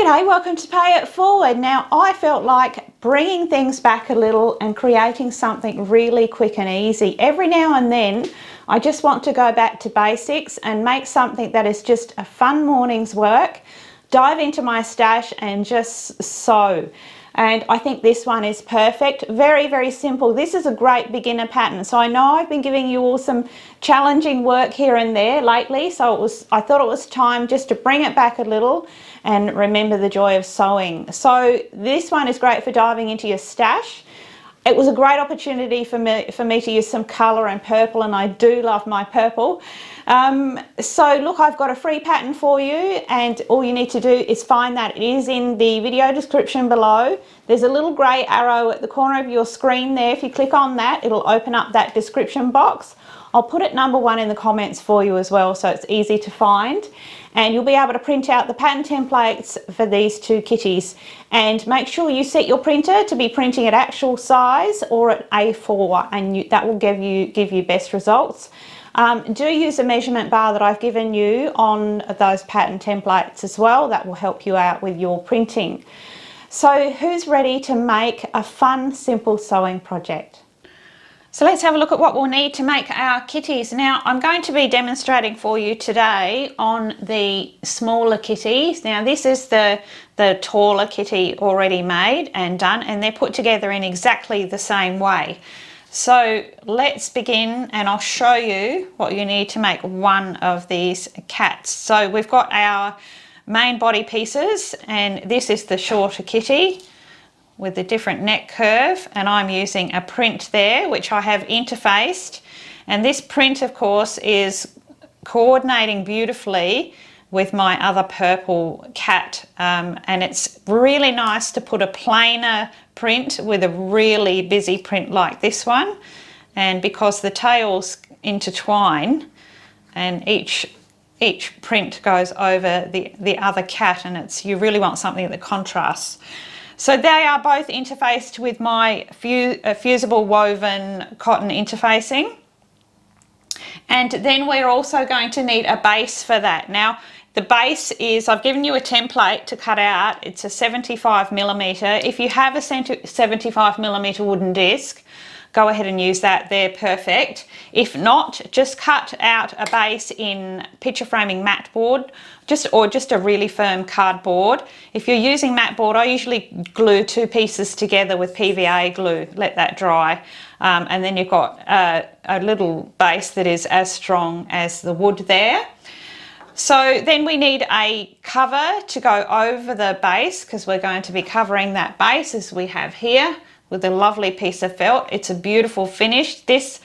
G'day, welcome to Pay It Forward. Now I felt like bringing things back a little and creating something really quick and easy. Every now and then I just want to go back to basics and make something that is just a fun morning's work, dive into my stash and just sew. And I think this one is perfect. Very, very simple. This is a great beginner pattern. So I know I've been giving you all some challenging work here and there lately. So I thought it was time just to bring it back a little and remember the joy of sewing. So this one is great for diving into your stash. It was a great opportunity for me to use some colour and purple, and I do love my purple. So look, I've got a free pattern for you, and all you need to do is find that. It is in the video description below. There's a little grey arrow at the corner of your screen there. If you click on that, it'll open up that description box. I'll put it number 1 in the comments for you as well, so it's easy to find. And you'll be able to print out the pattern templates for these two kitties. And make sure you set your printer to be printing at actual size or at A4, and that will give you best results. Do use a measurement bar that I've given you on those pattern templates as well. That will help you out with your printing. So who's ready to make a fun, simple sewing project? So let's have a look at what we'll need to make our kitties. Now I'm going to be demonstrating for you today on the smaller kitties. Now this is the taller kitty already made and done, and they're put together in exactly the same way. So let's begin and I'll show you what you need to make one of these cats. So we've got our main body pieces, and this is the shorter kitty with the different neck curve, and I'm using a print there which I have interfaced, and this print of course is coordinating beautifully with my other purple cat, and it's really nice to put a plainer print with a really busy print like this one, and because the tails intertwine and each print goes over the other cat, and you really want something that contrasts. So they are both interfaced with my fusible woven cotton interfacing. And then we're also going to need a base for that. Now the base is, I've given you a template to cut out. It's a 75mm. If you have a 75mm wooden disc, go ahead and use that, they're perfect. If not, just cut out a base in picture framing mat board, or just a really firm cardboard. If you're using mat board, I usually glue 2 pieces together with PVA glue, let that dry, and then you've got a little base that is as strong as the wood there. So then we need a cover to go over the base, because we're going to be covering that base as we have here with a lovely piece of felt. It's a beautiful finish. This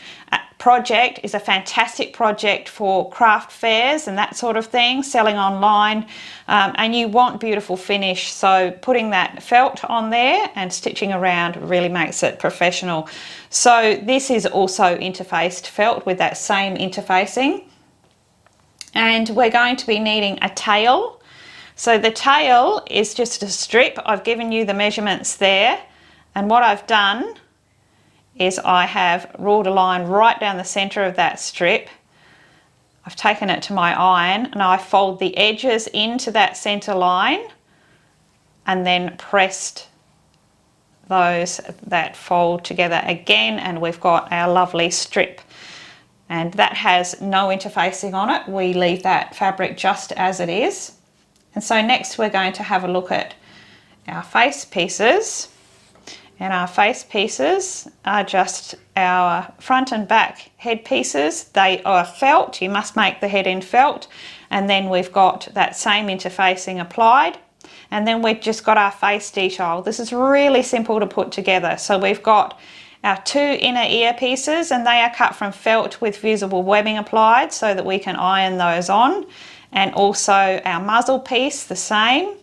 project is a fantastic project for craft fairs and that sort of thing, selling online, and you want beautiful finish, so putting that felt on there and stitching around really makes it professional. So this is also interfaced felt with that same interfacing, and we're going to be needing a tail. So the tail is just a strip. I've given you the measurements there. And what I've done is I have ruled a line right down the centre of that strip. I've taken it to my iron and I fold the edges into that centre line and then pressed that fold together again, and we've got our lovely strip. And that has no interfacing on it. We leave that fabric just as it is. And so next we're going to have a look at our face pieces. And our face pieces are just our front and back head pieces. They are felt. You must make the head in felt. And then we've got that same interfacing applied. And then we've just got our face detail. This is really simple to put together. So we've got our 2 inner ear pieces, and they are cut from felt with fusible webbing applied so that we can iron those on. And also our muzzle piece, the same.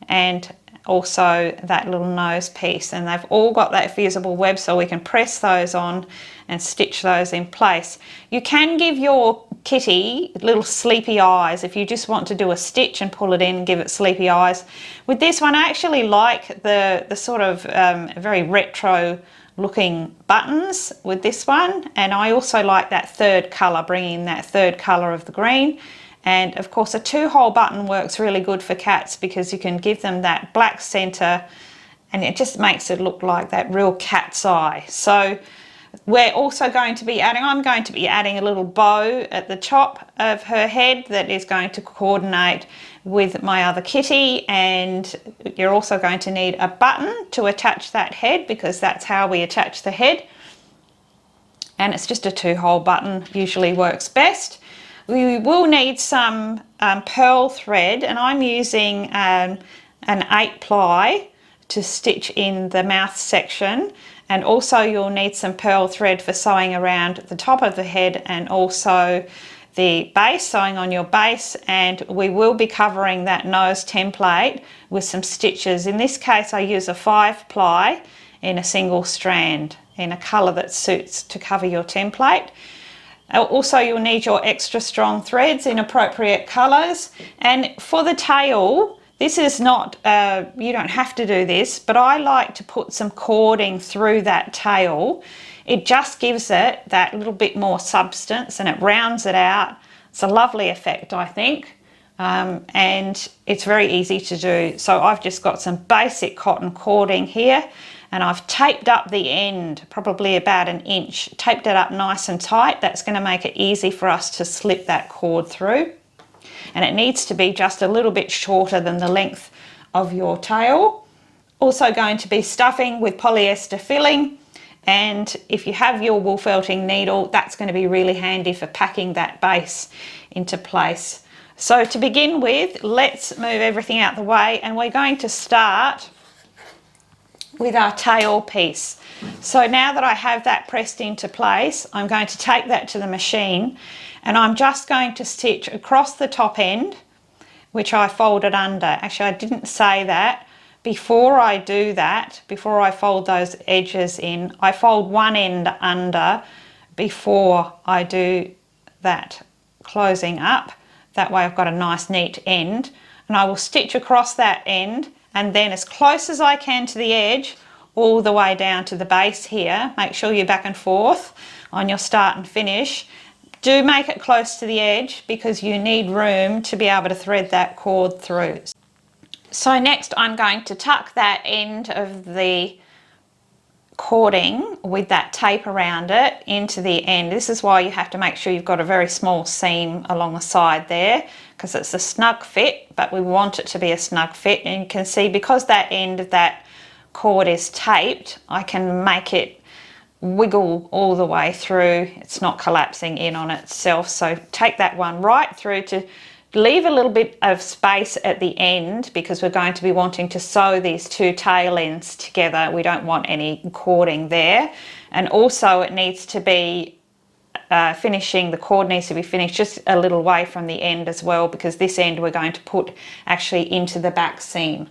And also that little nose piece, and they've all got that fusible web so we can press those on and stitch those in place. You can give your kitty little sleepy eyes if you just want to do a stitch and pull it in and give it sleepy eyes. With this one I actually like the sort of very retro looking buttons with this one, and I also like that third colour, bringing that third colour of the green. And of course a 2-hole button works really good for cats because you can give them that black center and it just makes it look like that real cat's eye. So we're also going to be adding, I'm going to be adding a little bow at the top of her head that is going to coordinate with my other kitty, and you're also going to need a button to attach that head because that's how we attach the head. And it's just a 2-hole button, usually works best. We will need some Perle thread, and I'm using an 8-ply to stitch in the mouth section, and also you'll need some Perle thread for sewing around the top of the head and also the base, sewing on your base. And we will be covering that nose template with some stitches. In this case I use a 5-ply in a single strand in a colour that suits to cover your template. Also you'll need your extra strong threads in appropriate colours. And for the tail, this is not, you don't have to do this, but I like to put some cording through that tail. It just gives it that little bit more substance and it rounds it out. It's a lovely effect, I think, and it's very easy to do. So I've just got some basic cotton cording here, and I've taped up the end, probably about 1 inch, taped it up nice and tight. That's going to make it easy for us to slip that cord through. And it needs to be just a little bit shorter than the length of your tail. Also going to be stuffing with polyester filling, and if you have your wool felting needle, that's going to be really handy for packing that base into place. So to begin with, let's move everything out the way, and we're going to start with our tail piece. So now that I have that pressed into place, I'm going to take that to the machine, and I'm just going to stitch across the top end, which I folded under. Actually, I didn't say that. Before I do that, before I fold those edges in, I fold one end under before I do that closing up. That way I've got a nice neat end, and I will stitch across that end and then as close as I can to the edge, all the way down to the base here. Make sure you're back and forth on your start and finish. Do make it close to the edge because you need room to be able to thread that cord through. So next I'm going to tuck that end of the cording with that tape around it into the end. This is why you have to make sure you've got a very small seam along the side there, because it's a snug fit, but we want it to be a snug fit. And you can see because that end of that cord is taped, I can make it wiggle all the way through. It's not collapsing in on itself. So take that one right through to leave a little bit of space at the end because we're going to be wanting to sew these two tail ends together. We don't want any cording there. And also it needs to be the cord needs to be finished just a little way from the end as well, because this end we're going to put actually into the back seam.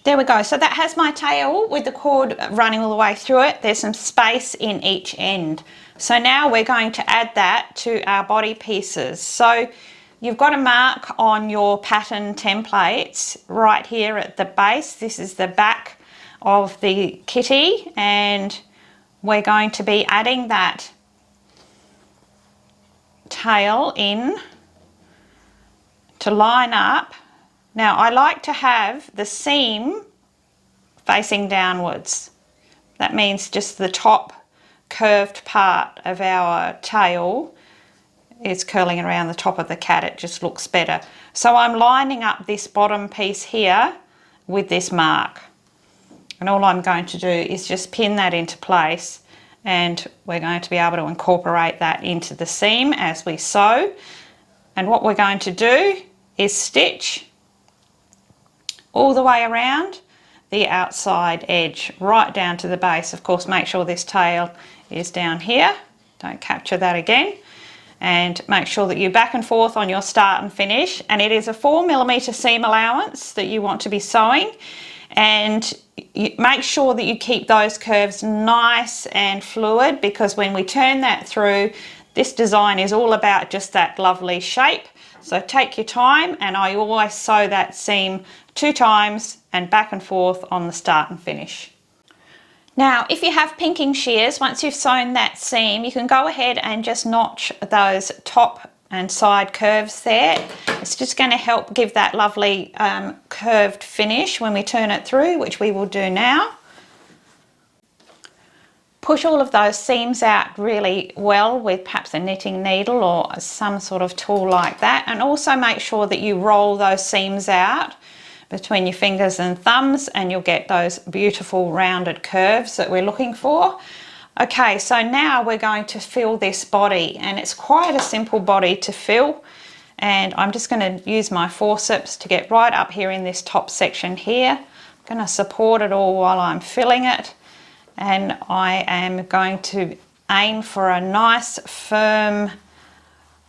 There we go. So that has my tail with the cord running all the way through it. There's some space in each end. So now we're going to add that to our body pieces. So you've got a mark on your pattern templates right here at the base. This is the back of the kitty, and we're going to be adding that tail in to line up. Now I like to have the seam facing downwards. That means just the top curved part of our tail is curling around the top of the cat. It just looks better. So I'm lining up this bottom piece here with this mark, and all I'm going to do is just pin that into place, and we're going to be able to incorporate that into the seam as we sew. And what we're going to do is stitch all the way around the outside edge right down to the base. Of course, make sure this tail is down here, don't capture that again, and make sure that you're back and forth on your start and finish. And it is a 4mm seam allowance that you want to be sewing, and you make sure that you keep those curves nice and fluid, because when we turn that through, this design is all about just that lovely shape. So take your time, and I always sew that seam 2 times and back and forth on the start and finish. Now, if you have pinking shears, once you've sewn that seam, you can go ahead and just notch those top and side curves there. It's just going to help give that lovely curved finish when we turn it through, which we will do now. Push all of those seams out really well with perhaps a knitting needle or some sort of tool like that, and also make sure that you roll those seams out between your fingers and thumbs, and you'll get those beautiful rounded curves that we're looking for. Okay, so now we're going to fill this body, and it's quite a simple body to fill, and I'm just going to use my forceps to get right up here in this top section here. I'm going to support it all while I'm filling it, and I am going to aim for a nice firm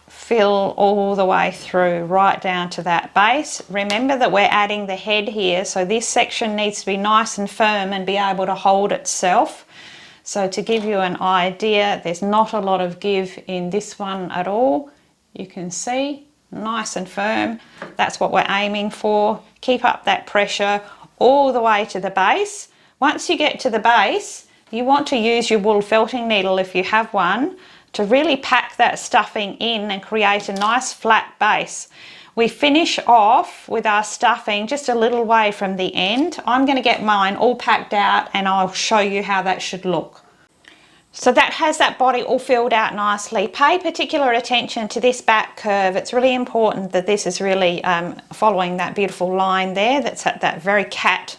fill all the way through, right down to that base. Remember that we're adding the head here, so this section needs to be nice and firm and be able to hold itself. So to give you an idea, there's not a lot of give in this one at all. You can see, nice and firm. That's what we're aiming for. Keep up that pressure all the way to the base. Once you get to the base, you want to use your wool felting needle, if you have one, to really pack that stuffing in and create a nice flat base. We finish off with our stuffing just a little way from the end. I'm going to get mine all packed out and I'll show you how that should look. So that has that body all filled out nicely. Pay particular attention to this back curve. It's really important that this is really following that beautiful line there. That's at that very cat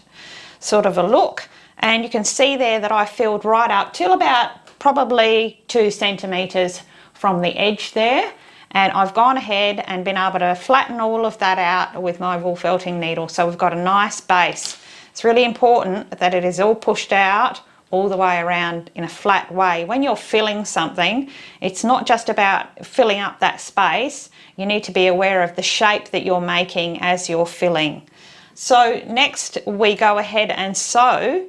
sort of a look. And you can see there that I filled right up till about probably 2 centimeters from the edge there. And I've gone ahead and been able to flatten all of that out with my wool felting needle. So we've got a nice base. It's really important that it is all pushed out all the way around in a flat way. When you're filling something, it's not just about filling up that space. You need to be aware of the shape that you're making as you're filling. So next we go ahead and sew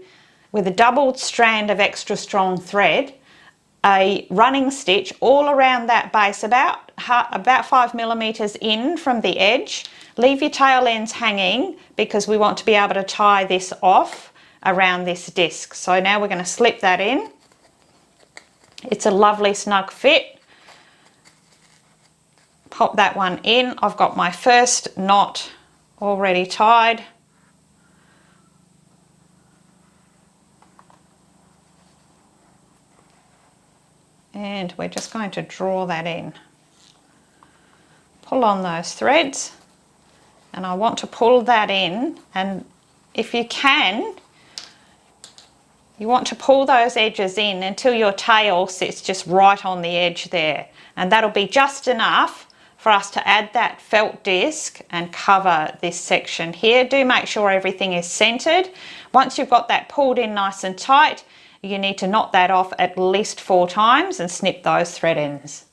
with a doubled strand of extra strong thread a running stitch all around that base, about 5 millimeters in from the edge. Leave your tail ends hanging because we want to be able to tie this off around this disc. So now we're going to slip that in. It's a lovely snug fit. Pop that one in. I've got my first knot already tied. And we're just going to draw that in. Pull on those threads, and I want to pull that in, and if you can, you want to pull those edges in until your tail sits just right on the edge there, and that'll be just enough for us to add that felt disc and cover this section here. Do make sure everything is centered. Once you've got that pulled in nice and tight, you need to knot that off at least 4 times and snip those thread ends.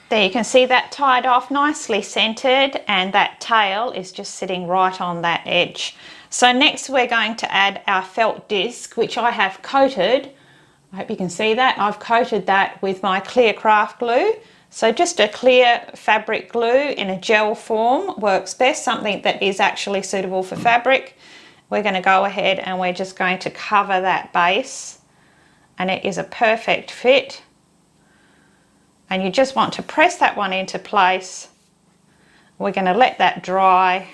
There you can see that tied off, nicely centered, and that tail is just sitting right on that edge. So next we're going to add our felt disc, which I have coated. I hope you can see that. I've coated that with my clear craft glue. So just a clear fabric glue in a gel form works best, something that is actually suitable for fabric. We're going to go ahead and we're just going to cover that base, and it is a perfect fit. And you just want to press that one into place. We're going to let that dry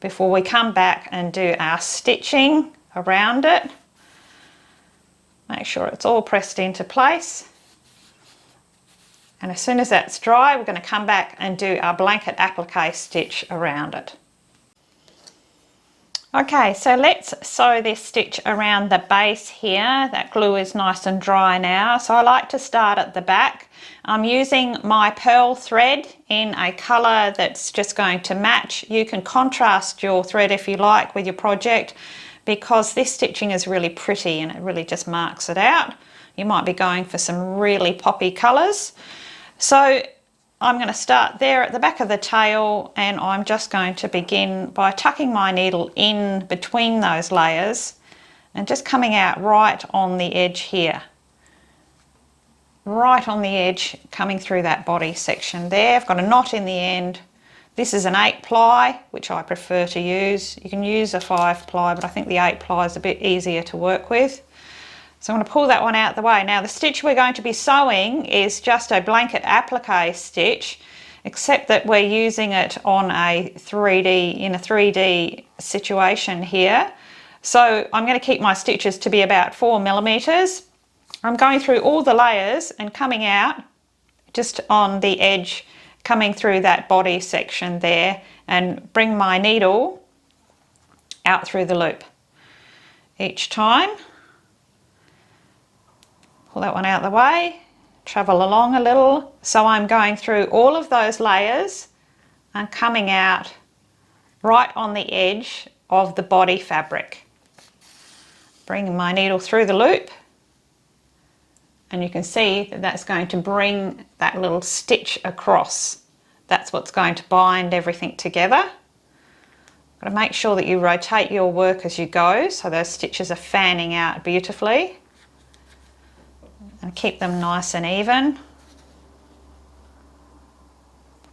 before we come back and do our stitching around it. Make sure it's all pressed into place. And as soon as that's dry, we're going to come back and do our blanket applique stitch around it. Okay, so let's sew this stitch around the base here. That glue is nice and dry now. So I like to start at the back. I'm using my Perle thread in a colour that's just going to match. You can contrast your thread if you like with your project, because this stitching is really pretty and it really just marks it out. You might be going for some really poppy colours. So I'm going to start there at the back of the tail, and I'm just going to begin by tucking my needle in between those layers and just coming out right on the edge here. Right on the edge, coming through that body section there. I've got a knot in the end. This is an 8-ply, which I prefer to use. You can use a 5-ply, but I think the 8-ply is a bit easier to work with. So I'm going to pull that one out the way. Now the stitch we're going to be sewing is just a blanket applique stitch, except that we're using it on a 3D, in a 3D situation here. So I'm going to keep my stitches to be about 4 millimeters. I'm going through all the layers and coming out just on the edge, coming through that body section there, and bring my needle out through the loop each time. Pull that one out of the way, travel along a little. So I'm going through all of those layers and coming out right on the edge of the body fabric. Bringing my needle through the loop, and you can see that that's going to bring that little stitch across. That's what's going to bind everything together. Got to make sure that you rotate your work as you go so those stitches are fanning out beautifully, and keep them nice and even.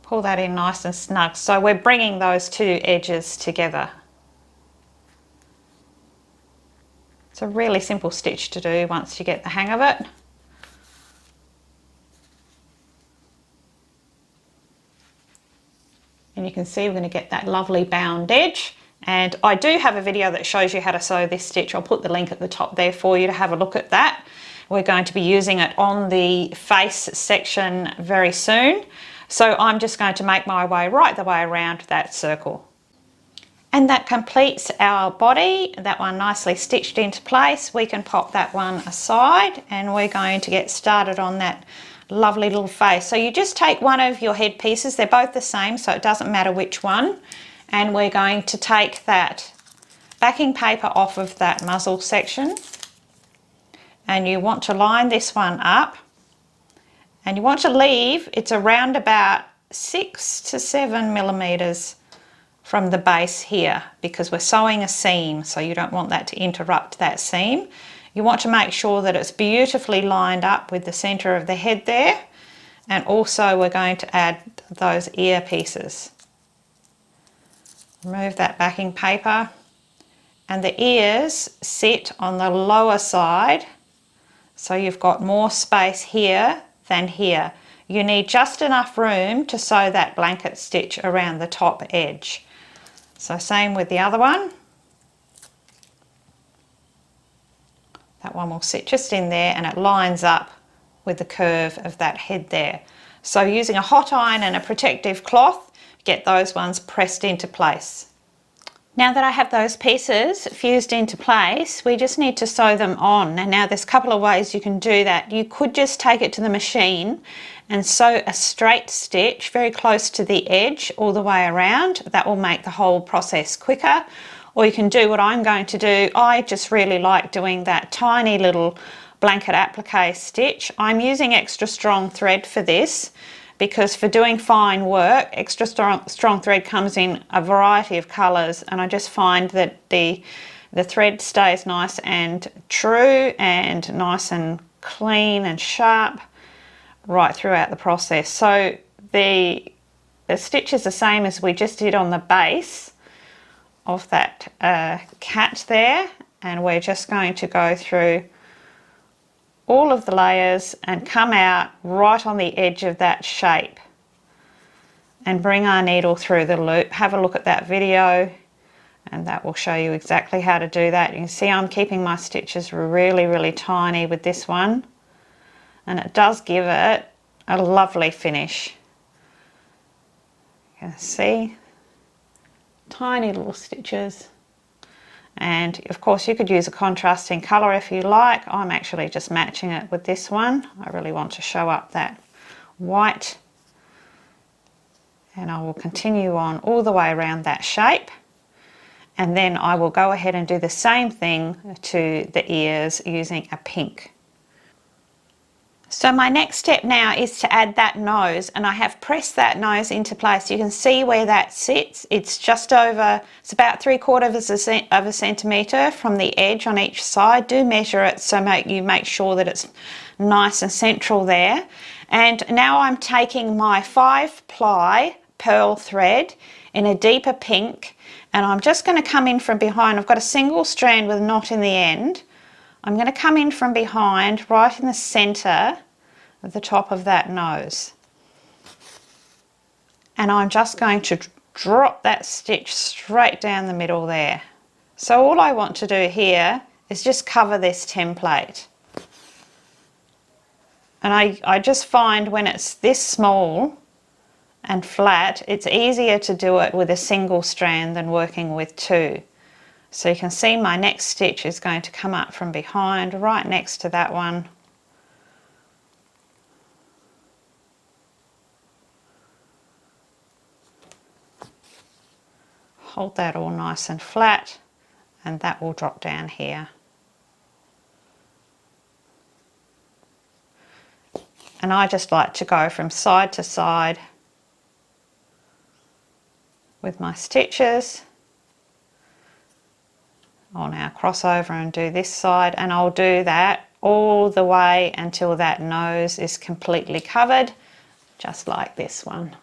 Pull that in nice and snug. So we're bringing those two edges together. It's a really simple stitch to do once you get the hang of it. And you can see we're going to get that lovely bound edge. And I do have a video that shows you how to sew this stitch. I'll put the link at the top there for you to have a look at that. We're going to be using it on the face section very soon. So I'm just going to make my way right the way around that circle. And that completes our body. That one nicely stitched into place. We can pop that one aside, and we're going to get started on that lovely little face. So you just take one of your head pieces. They're both the same, so it doesn't matter which one. And we're going to take that backing paper off of that muzzle section. And you want to line this one up. And you want to leave, it's around about 6 to 7 millimeters from the base here, because we're sewing a seam, so you don't want that to interrupt that seam. You want to make sure that it's beautifully lined up with the center of the head there, and also we're going to add those ear pieces. Remove that backing paper, and the ears sit on the lower side, so you've got more space here than here. You need just enough room to sew that blanket stitch around the top edge. So same with the other one. That one will sit just in there, and it lines up with the curve of that head there. So using a hot iron and a protective cloth, get those ones pressed into place. Now that I have those pieces fused into place, we just need to sew them on. And now there's a couple of ways you can do that. You could just take it to the machine and sew a straight stitch very close to the edge all the way around. That will make the whole process quicker. Or you can do what I'm going to do. I just really like doing that tiny little blanket applique stitch. I'm using extra strong thread for this, because for doing fine work, extra strong thread comes in a variety of colours, and I just find that the thread stays nice and true and nice and clean and sharp right throughout the process. So the stitch is the same as we just did on the base of that cat there, and we're just going to go through all of the layers and come out right on the edge of that shape and bring our needle through the loop. Have a look at that video, and that will show you exactly how to do that. You can see I'm keeping my stitches really, really tiny with this one, and it does give it a lovely finish. You can see tiny little stitches. And of course you could use a contrasting colour if you like. I'm actually just matching it with this one. I really want to show up that white. And I will continue on all the way around that shape. And then I will go ahead and do the same thing to the ears using a pink. So my next step now is to add that nose, and I have pressed that nose into place. You can see where that sits. It's just over, it's about 3/4 of a centimetre from the edge on each side. Do measure it so you make sure that it's nice and central there. And now I'm taking my 5-ply pearl thread in a deeper pink, and I'm just going to come in from behind. I've got a single strand with a knot in the end. I'm going to come in from behind, right in the centre of the top of that nose. and I'm just going to drop that stitch straight down the middle there. So all I want to do here is just cover this template. And I just find when it's this small and flat, it's easier to do it with a single strand than working with two. So you can see my next stitch is going to come up from behind, right next to that one. Hold that all nice and flat, and that will drop down here. And I just like to go from side to side with my stitches. I'll now cross over and do this side, and I'll do that all the way until that nose is completely covered, just like this one.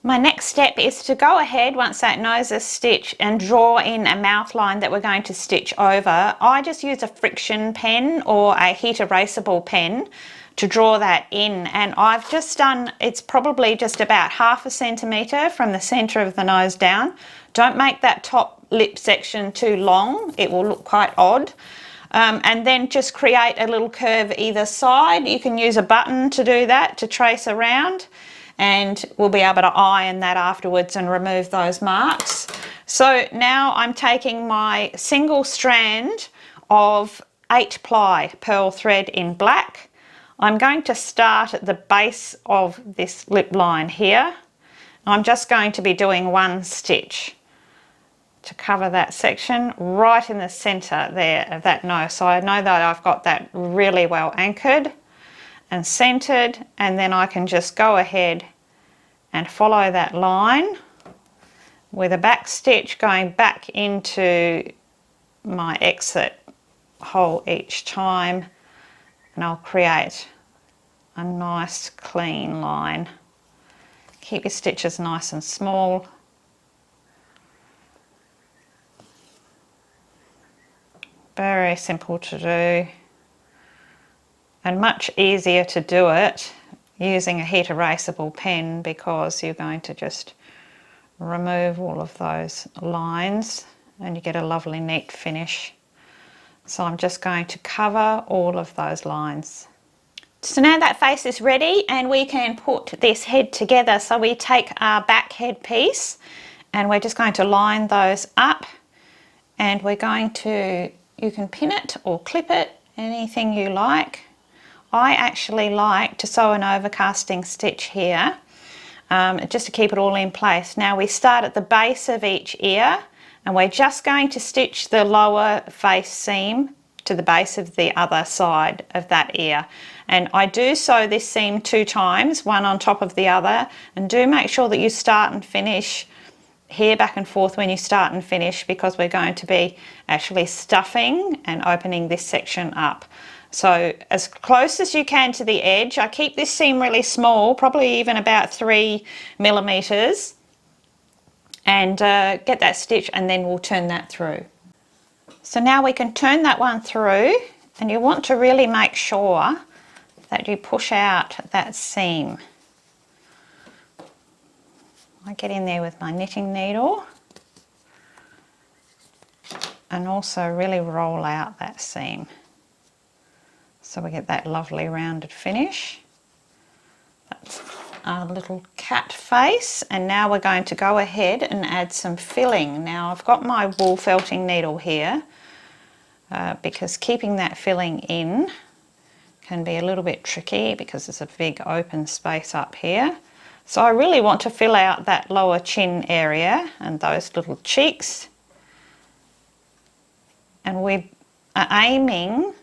My next step is to go ahead once that nose is stitched and draw in a mouth line that we're going to stitch over. I just use a friction pen or a heat erasable pen to draw that in, and I've just done, it's probably just about 1/2 centimetre from the centre of the nose down. Don't make that top lip section too long, it will look quite odd. And then just create a little curve either side. You can use a button to do that, to trace around, and we'll be able to iron that afterwards and remove those marks. So now I'm taking my single strand of 8-ply Perle thread in black. I'm going to start at the base of this lip line here. I'm just going to be doing 1 stitch to cover that section right in the centre there of that nose. So I know that I've got that really well anchored and centered, and then I can just go ahead and follow that line with a back stitch going back into my exit hole each time, and I'll create a nice clean line. Keep your stitches nice and small. Very simple to do, and much easier to do it using a heat erasable pen, because you're going to just remove all of those lines and you get a lovely neat finish. So I'm just going to cover all of those lines. So now that face is ready and we can put this head together. So we take our back head piece and we're just going to line those up, and we're going to, you can pin it or clip it, anything you like. I actually like to sew an overcasting stitch here, just to keep it all in place. Now we start at the base of each ear, and we're just going to stitch the lower face seam to the base of the other side of that ear. And I do sew this seam 2 times, one on top of the other, and do make sure that you start and finish here back and forth when you start and finish, because we're going to be actually stuffing and opening this section up. So as close as you can to the edge. I keep this seam really small, probably even about 3 millimeters, and get that stitch, and then we'll turn that through. So now we can turn that one through, and you want to really make sure that you push out that seam. I get in there with my knitting needle and also really roll out that seam, so we get that lovely rounded finish. That's our little cat face, and now we're going to go ahead and add some filling. Now I've got my wool felting needle here, because keeping that filling in can be a little bit tricky because there's a big open space up here. So I really want to fill out that lower chin area and those little cheeks, and we are aiming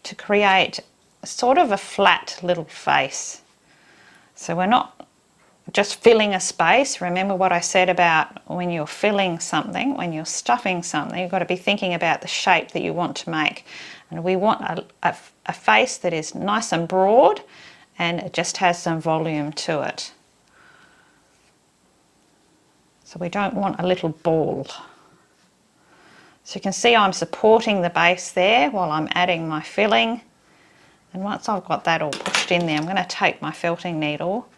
to create sort of a flat little face. So we're not just filling a space. Remember what I said about when you're filling something, when you're stuffing something, you've got to be thinking about the shape that you want to make. And we want a face that is nice and broad, and it just has some volume to it. So we don't want a little ball. So you can see I'm supporting the base there while I'm adding my filling. And once I've got that all pushed in there, I'm going to take my felting needle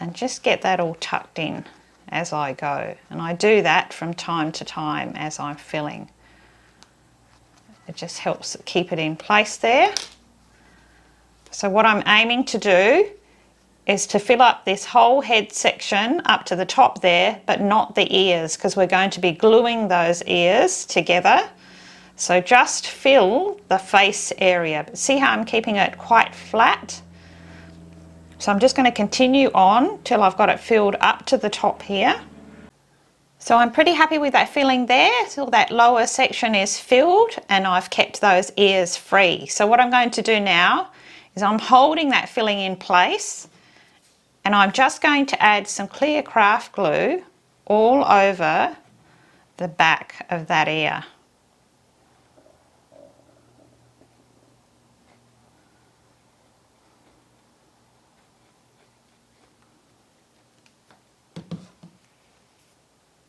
and just get that all tucked in as I go. And I do that from time to time as I'm filling. It just helps keep it in place there. So what I'm aiming to do is to fill up this whole head section up to the top there, but not the ears, because we're going to be gluing those ears together. So just fill the face area. But see how I'm keeping it quite flat? So I'm just going to continue on till I've got it filled up to the top here. So I'm pretty happy with that filling there. So that lower section is filled and I've kept those ears free. So what I'm going to do now is I'm holding that filling in place, and I'm just going to add some clear craft glue all over the back of that ear.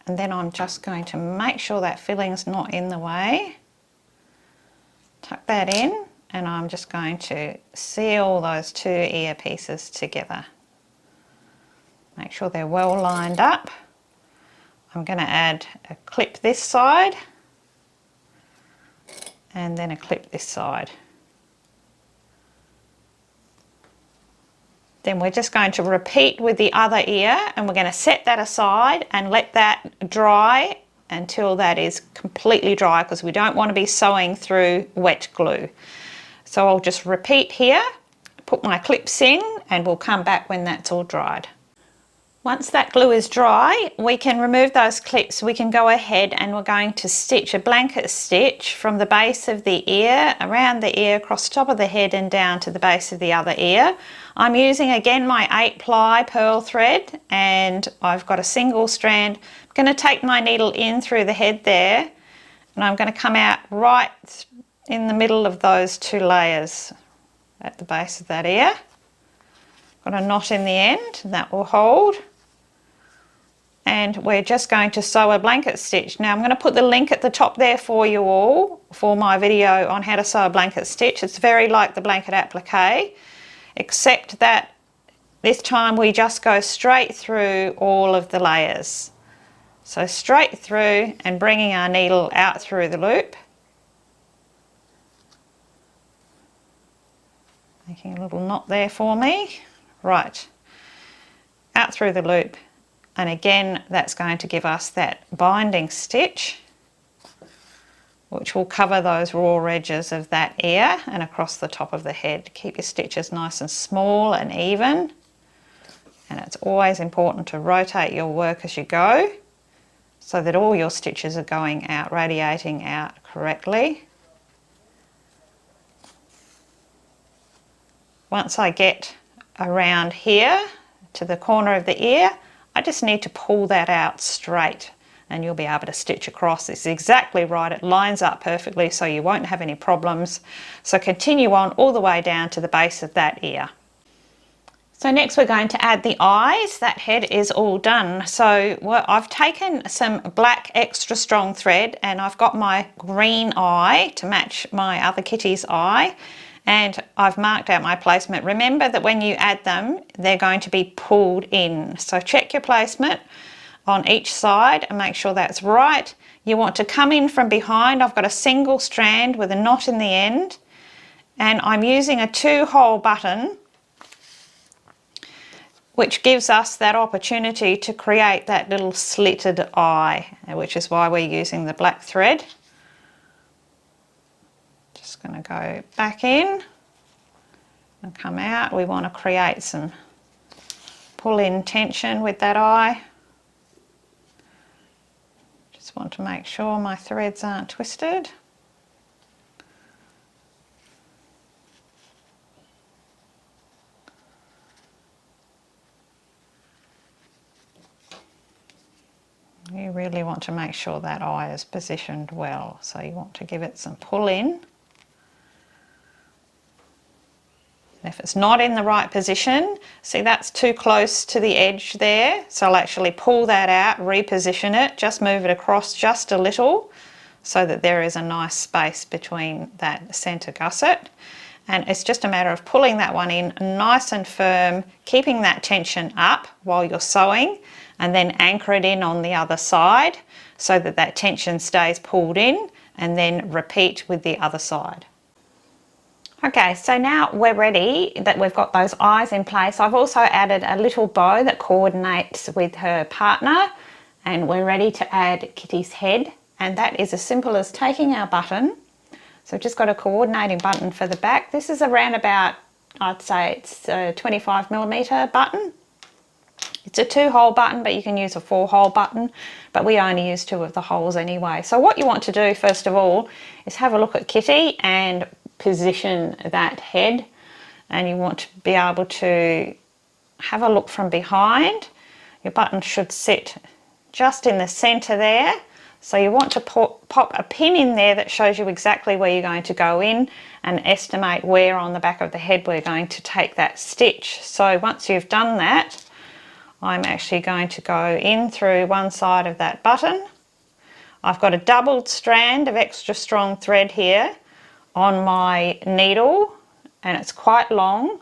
And then I'm just going to make sure that filling's not in the way. Tuck that in, and I'm just going to seal those two ear pieces together. Make sure they're well lined up. I'm going to add a clip this side and then a clip this side. Then we're just going to repeat with the other ear, and we're going to set that aside and let that dry until that is completely dry, because we don't want to be sewing through wet glue. So I'll just repeat here, put my clips in, and we'll come back when that's all dried. Once that glue is dry, we can remove those clips. We can go ahead and we're going to stitch a blanket stitch from the base of the ear, around the ear, across the top of the head and down to the base of the other ear. I'm using again my 8-ply Perle thread, and I've got a single strand. I'm going to take my needle in through the head there, and I'm going to come out right in the middle of those two layers at the base of that ear. Got a knot in the end, and that will hold. And we're just going to sew a blanket stitch. Now I'm going to put the link at the top there for you all for my video on how to sew a blanket stitch. It's very like the blanket applique, except that this time we just go straight through all of the layers. So straight through and bringing our needle out through the loop. Making a little knot there for me. Right, out through the loop. And again, that's going to give us that binding stitch, which will cover those raw edges of that ear and across the top of the head. Keep your stitches nice and small and even. And it's always important to rotate your work as you go, so that all your stitches are going out, radiating out correctly. Once I get around here to the corner of the ear, I just need to pull that out straight, and you'll be able to stitch across. It's exactly right, it lines up perfectly, so you won't have any problems. So continue on all the way down to the base of that ear. So next we're going to add the eyes. That head is all done. So I've taken some black extra strong thread, and I've got my green eye to match my other kitty's eye. And I've marked out my placement. Remember that when you add them, they're going to be pulled in. So check your placement on each side and make sure that's right. You want to come in from behind. I've got a single strand with a knot in the end, and I'm using a 2-hole button, which gives us that opportunity to create that little slitted eye, which is why we're using the black thread. Just going to go back in and come out. We want to create some pull-in tension with that eye. Just want to make sure my threads aren't twisted. You really want to make sure that eye is positioned well, so you want to give it some pull-in. If it's not in the right position, see that's too close to the edge there, so I'll actually pull that out, reposition it, just move it across just a little so that there is a nice space between that centre gusset. and it's just a matter of pulling that one in nice and firm, keeping that tension up while you're sewing, and then anchor it in on the other side so that that tension stays pulled in, and then repeat with the other side. Okay, so now we're ready that we've got those eyes in place. I've also added a little bow that coordinates with her partner, and we're ready to add Kitty's head, and that is as simple as taking our button. So I've just got a coordinating button for the back. This is around about, I'd say it's a 25mm button. It's a 2-hole button, but you can use a 4-hole button, but we only use 2 of the holes anyway. So what you want to do first of all is have a look at Kitty and position that head, and you want to be able to have a look from behind. Your button should sit just in the center there, so you want to pop a pin in there that shows you exactly where you're going to go in, and estimate where on the back of the head we're going to take that stitch. So once you've done that, I'm actually going to go in through one side of that button. I've got a doubled strand of extra strong thread here on my needle, and it's quite long,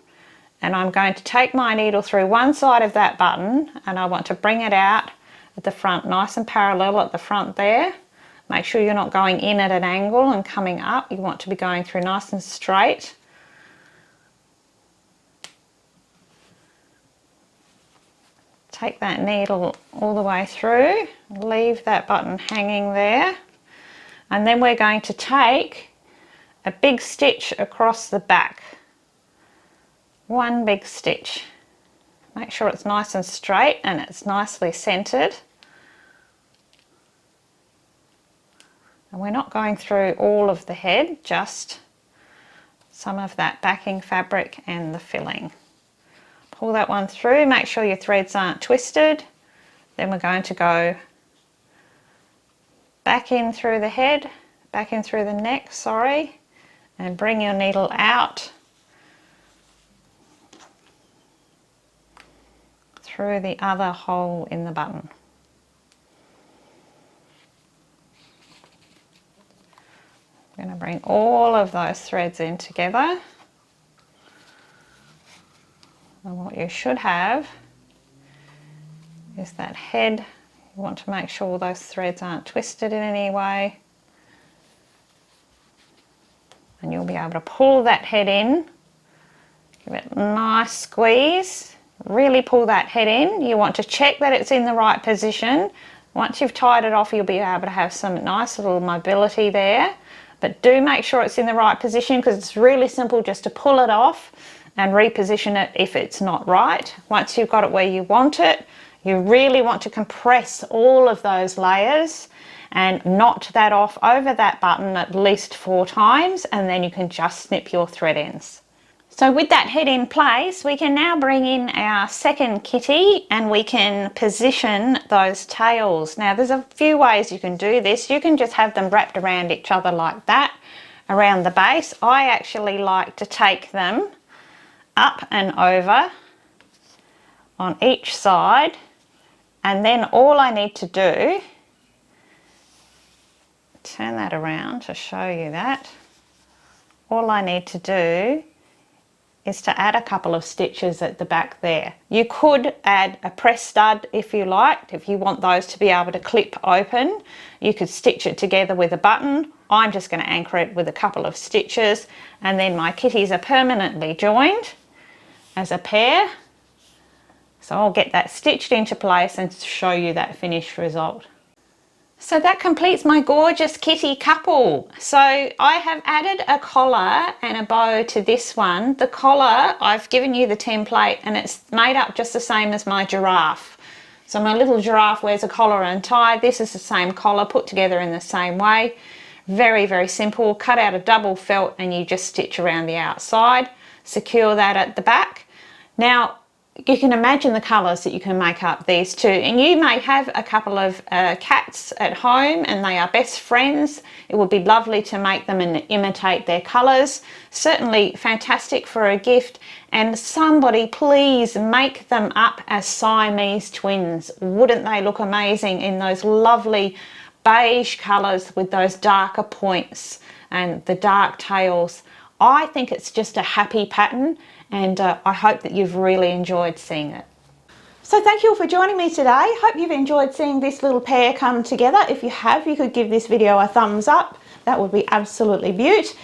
and I'm going to take my needle through one side of that button, and I want to bring it out at the front nice and parallel at the front there. Make sure you're not going in at an angle and coming up. You want to be going through nice and straight. Take that needle all the way through, leave that button hanging there, and then we're going to take a big stitch across the back. One big stitch. Make sure it's nice and straight and it's nicely centered. And we're not going through all of the head, just some of that backing fabric and the filling. Pull that one through, make sure your threads aren't twisted. Then we're going to go back in through the head, back in through the neck, sorry, and bring your needle out through the other hole in the button. I'm going to bring all of those threads in together. And what you should have is that head. You want to make sure those threads aren't twisted in any way. And you'll be able to pull that head in, give it a nice squeeze, really pull that head in. You want to check that it's in the right position. Once you've tied it off, you'll be able to have some nice little mobility there, but do make sure it's in the right position, because it's really simple just to pull it off and reposition it if it's not right. Once you've got it where you want it, you really want to compress all of those layers and knot that off over that button at least 4 times, and then you can just snip your thread ends. So with that head in place, we can now bring in our second kitty and we can position those tails. Now there's a few ways you can do this. You can just have them wrapped around each other like that, around the base. I actually like to take them up and over on each side, and then all I need to do, turn that around to show you that, all I need to do is to add a couple of stitches at the back there. You could add a press stud if you liked, if you want those to be able to clip open. You could stitch it together with a button. I'm just going to anchor it with a couple of stitches, and then my kitties are permanently joined as a pair. So I'll get that stitched into place and show you that finished result. So that completes my gorgeous kitty couple. So I have added a collar and a bow to this one. The collar, I've given you the template, and it's made up just the same as my giraffe. So my little giraffe wears a collar and tie. This is the same collar put together in the same way. Very, very simple. Cut out a double felt and you just stitch around the outside. Secure that at the back. Now, you can imagine the colours that you can make up these two, and you may have a couple of cats at home and they are best friends. It would be lovely to make them and imitate their colours. Certainly fantastic for a gift, and somebody please make them up as Siamese twins. Wouldn't they look amazing in those lovely beige colours with those darker points and the dark tails? I think it's just a happy pattern, and I hope that you've really enjoyed seeing it. So thank you all for joining me today. Hope you've enjoyed seeing this little pair come together. If you have, you could give this video a thumbs up. That would be absolutely beaut.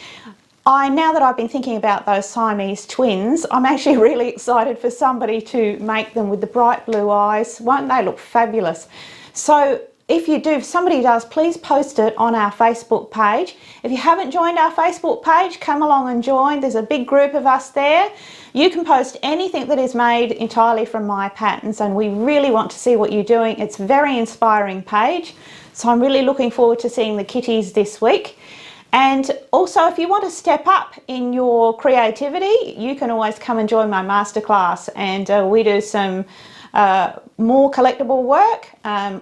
Now that I've been thinking about those Siamese twins, I'm actually really excited for somebody to make them with the bright blue eyes. Won't they look fabulous? So if somebody does, please post it on our Facebook page. If you haven't joined our Facebook page, come along and join. There's a big group of us there. You can post anything that is made entirely from my patterns, and we really want to see what you're doing. It's a very inspiring page. So I'm really looking forward to seeing the kitties this week. And also, if you want to step up in your creativity, you can always come and join my masterclass, and we do some more collectible work,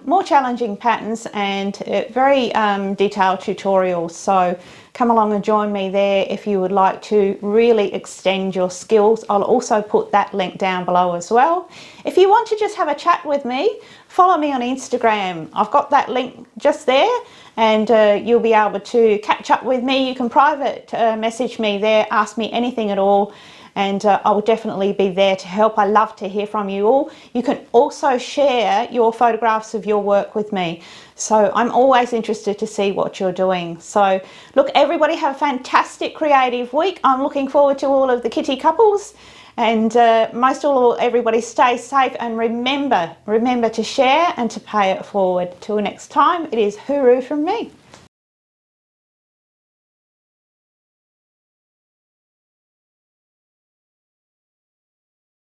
more challenging patterns, and very detailed tutorials. So come along and join me there if you would like to really extend your skills. I'll also put that link down below as well. If you want to just have a chat with me, follow me on Instagram. I've got that link just there, and you'll be able to catch up with me. You can private message me there, ask me anything at all, and I will definitely be there to help. I love to hear from you all. You can also share your photographs of your work with me. So I'm always interested to see what you're doing. So look, everybody have a fantastic creative week. I'm looking forward to all of the kitty couples, and most of all, everybody stay safe, and remember to share and to pay it forward. Till next time, it is hooroo from me.